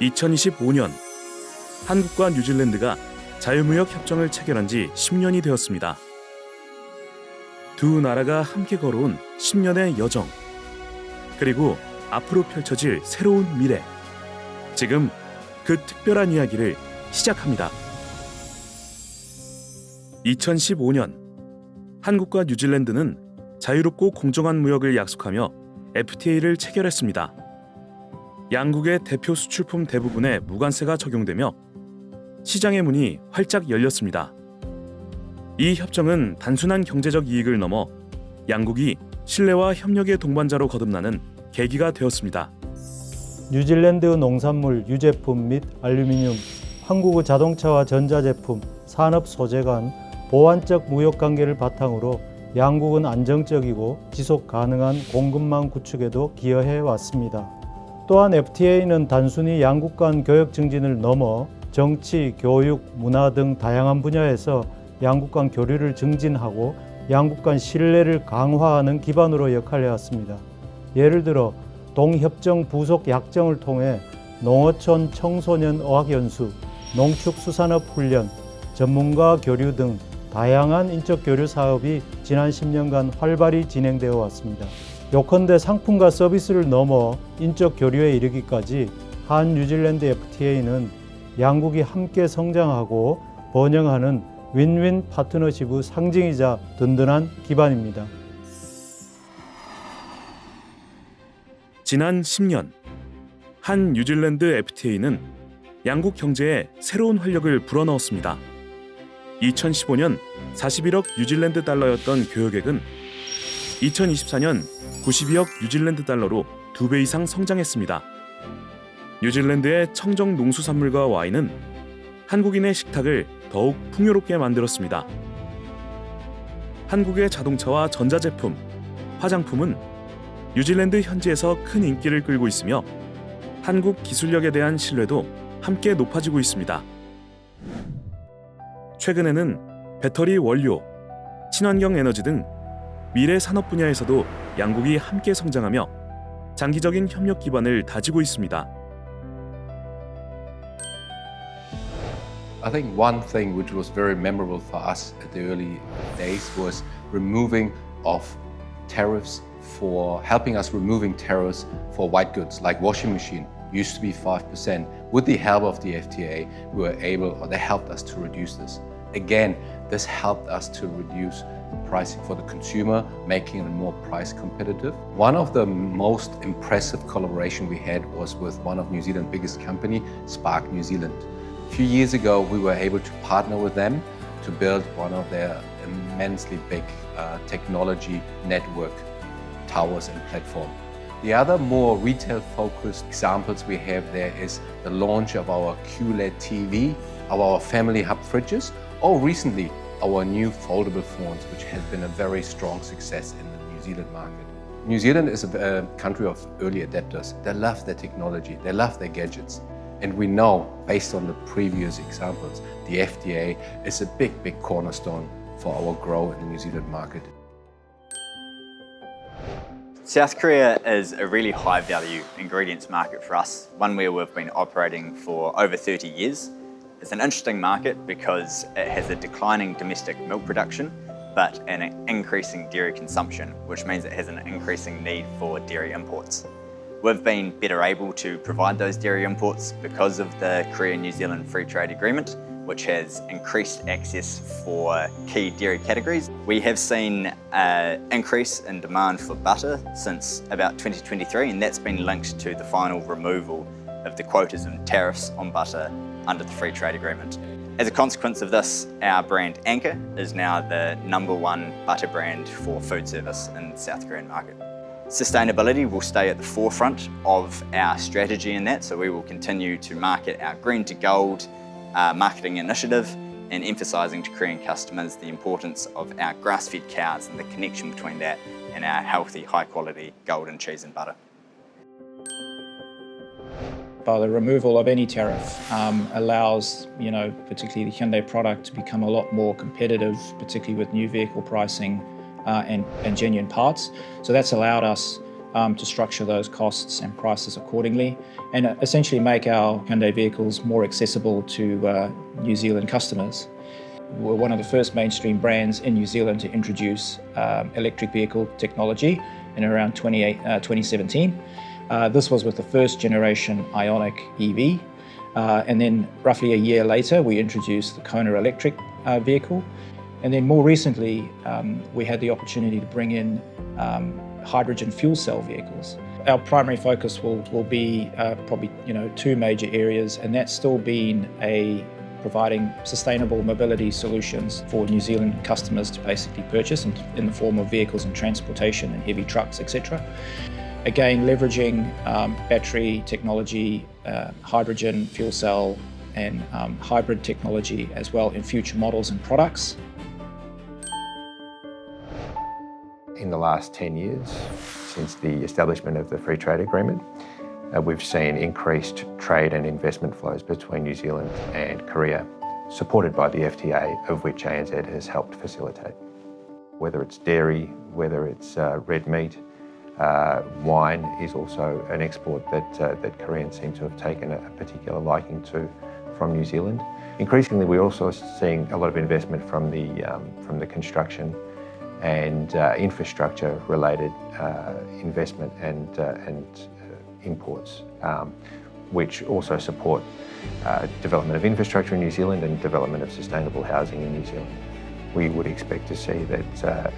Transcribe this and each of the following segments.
(2025년) 한국과 뉴질랜드가 자유무역 협정을 체결한 지 10년이 되었습니다. 두 나라가 함께 걸어온 10년의 여정, 그리고 앞으로 펼쳐질 새로운 미래. 지금 그 특별한 이야기를 시작합니다. 2015년 한국과 뉴질랜드는 자유롭고 공정한 무역을 약속하며 FTA를 체결했습니다. 양국의 대표 수출품 대부분에 무관세가 적용되며 시장의 문이 활짝 열렸습니다. 이 협정은 단순한 경제적 이익을 넘어 양국이 신뢰와 협력의 동반자로 거듭나는 계기가 되었습니다. 뉴질랜드 농산물, 유제품 및 알루미늄, 한국의 자동차와 전자제품, 산업 소재 간 보완적 무역 관계를 바탕으로 양국은 안정적이고 지속 가능한 공급망 구축에도 기여해 왔습니다. 또한 FTA는 단순히 양국 간 교역 증진을 넘어 정치, 교육, 문화 등 다양한 분야에서 양국 간 교류를 증진하고 양국 간 신뢰를 강화하는 기반으로 역할해왔습니다. 예를 들어 동협정 부속 약정을 통해 농어촌 청소년 어학연수, 농축수산업 훈련, 전문가 교류 등 다양한 인적 교류 사업이 지난 10년간 활발히 진행되어 왔습니다. 요컨대 상품과 서비스를 넘어 인적 교류에 이르기까지 한 뉴질랜드 FTA는 양국이 함께 성장하고 번영하는 윈윈 파트너십의 상징이자 든든한 기반입니다. 지난 10년 한 뉴질랜드 FTA는 양국 경제에 새로운 활력을 불어넣었습니다. 2015년 41억 뉴질랜드 달러였던 교역액은 2024년 92억 뉴질랜드 달러로 2배 이상 성장했습니다. 뉴질랜드의 청정 농수산물과 와인은 한국인의 식탁을 더욱 풍요롭게 만들었습니다. 한국의 자동차와 전자제품, 화장품은 뉴질랜드 현지에서 큰 인기를 끌고 있으며 한국 기술력에 대한 신뢰도 함께 높아지고 있습니다. 최근에는 배터리 원료, 친환경 에너지 등 미래 산업 분야에서도 양국이 함께 성장하며 장기적인 협력 기반을 다지고 있습니다. I think one thing which was very memorable for us at the early days was removing of tariffs for helping us removing tariffs for white goods like washing machine used to be 5%. With the help of the FTA, we were able, or they helped us to reduce this. Again, this helped us to reduce pricing for the consumer, making it more price competitive. One of the most impressive collaboration we had was with one of New Zealand's biggest company, Spark New Zealand. A few years ago, we were able to partner with them to build one of their immensely big technology network towers and platform. The other more retail-focused examples we have there is the launch of our QLED TV, our family hub fridges, or recently our new foldable phones, which has been a very strong success in the New Zealand market. New Zealand is a country of early adapters. They love their technology, they love their gadgets. And we know, based on the previous examples, the FTA is a big cornerstone for our growth in the New Zealand market. South Korea is a really high value ingredients market for us, one where we've been operating for over 30 years. It's an interesting market because it has a declining domestic milk production, but an increasing dairy consumption, which means it has an increasing need for dairy imports. We've been better able to provide those dairy imports because of the Korea-New Zealand Free Trade Agreement, which has increased access for key dairy categories. We have seen an increase in demand for butter since about 2023, and that's been linked to the final removal of the quotas and tariffs on butter under the Free Trade Agreement. As a consequence of this, our brand Anchor is now the #1 butter brand for food service in the South Korean market. Sustainability will stay at the forefront of our strategy in that, so we will continue to market our Green to Gold marketing initiative and emphasising to Korean customers the importance of our grass-fed cows and the connection between that and our healthy, high-quality golden cheese and butter. By the removal of any tariff allows, particularly the Hyundai product to become a lot more competitive, particularly with new vehicle pricing and genuine parts. So that's allowed us to structure those costs and prices accordingly, and essentially make our Hyundai vehicles more accessible to New Zealand customers. We're one of the first mainstream brands in New Zealand to introduce electric vehicle technology in around 2017. This was with the first generation Ioniq EV, and then roughly a year later we introduced the Kona electric vehicle, and then more recently we had the opportunity to bring in hydrogen fuel cell vehicles. Our primary focus will be probably two major areas, and that's still been providing sustainable mobility solutions for New Zealand customers to basically purchase in the form of vehicles and transportation and heavy trucks, etc. Again, leveraging battery technology, hydrogen fuel cell and hybrid technology as well in future models and products. In the last 10 years, since the establishment of the Free Trade Agreement, we've seen increased trade and investment flows between New Zealand and Korea, supported by the FTA, of which ANZ has helped facilitate. Whether it's dairy, whether it's red meat, wine is also an export that Koreans seem to have taken a particular liking to from New Zealand. Increasingly, we're also seeing a lot of investment from the construction and infrastructure-related investment and imports, which also support development of infrastructure in New Zealand and development of sustainable housing in New Zealand. We would expect to see that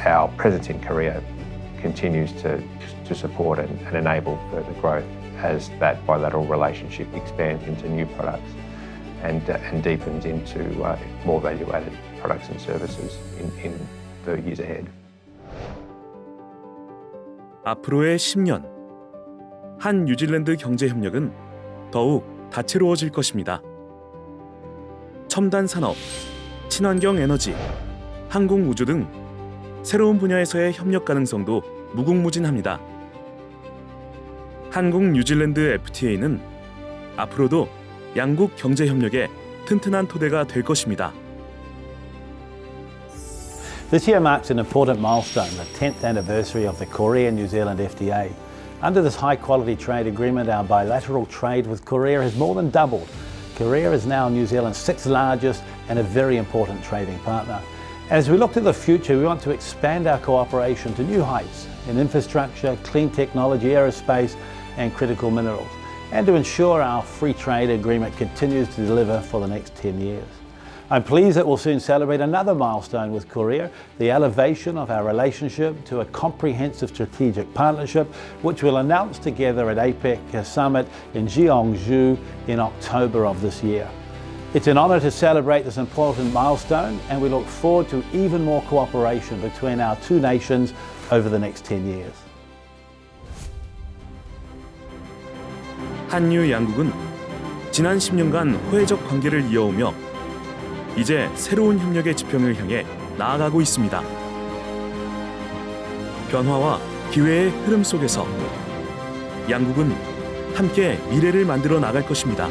our presence in Korea continues to support and enable further growth as that bilateral relationship expands into new products and deepens into more value-added products and services in the years ahead. 앞으로의 10년, 한 뉴질랜드 경제 협력은 더욱 다채로워질 것입니다. 첨단 산업, 친환경 에너지, 항공 우주 등 새로운 분야에서의 협력 가능성도 무궁무진합니다. 한국 뉴질랜드 FTA는 앞으로도 양국 경제 협력의 튼튼한 토대가 될 것입니다. This year marks an important milestone, the 10th anniversary of the Korea-New Zealand FTA. Under this high-quality trade agreement, our bilateral trade with Korea has more than doubled. Korea is now New Zealand's 6th largest and a very important trading partner. As we look to the future, we want to expand our cooperation to new heights in infrastructure, clean technology, aerospace and critical minerals, and to ensure our free trade agreement continues to deliver for the next 10 years. I'm pleased that we'll soon celebrate another milestone with Korea, the elevation of our relationship to a comprehensive strategic partnership, which we'll announce together at APEC Summit in Gyeongju in October of this year. It's an honour to celebrate this important milestone, and we look forward to even more cooperation between our two nations over the next 10 years. 한류 양국은 지난 10년간 호혜적 관계를 이어오며 이제 새로운 협력의 지평을 향해 나아가고 있습니다. 변화와 기회의 흐름 속에서 양국은 함께 미래를 만들어 나갈 것입니다.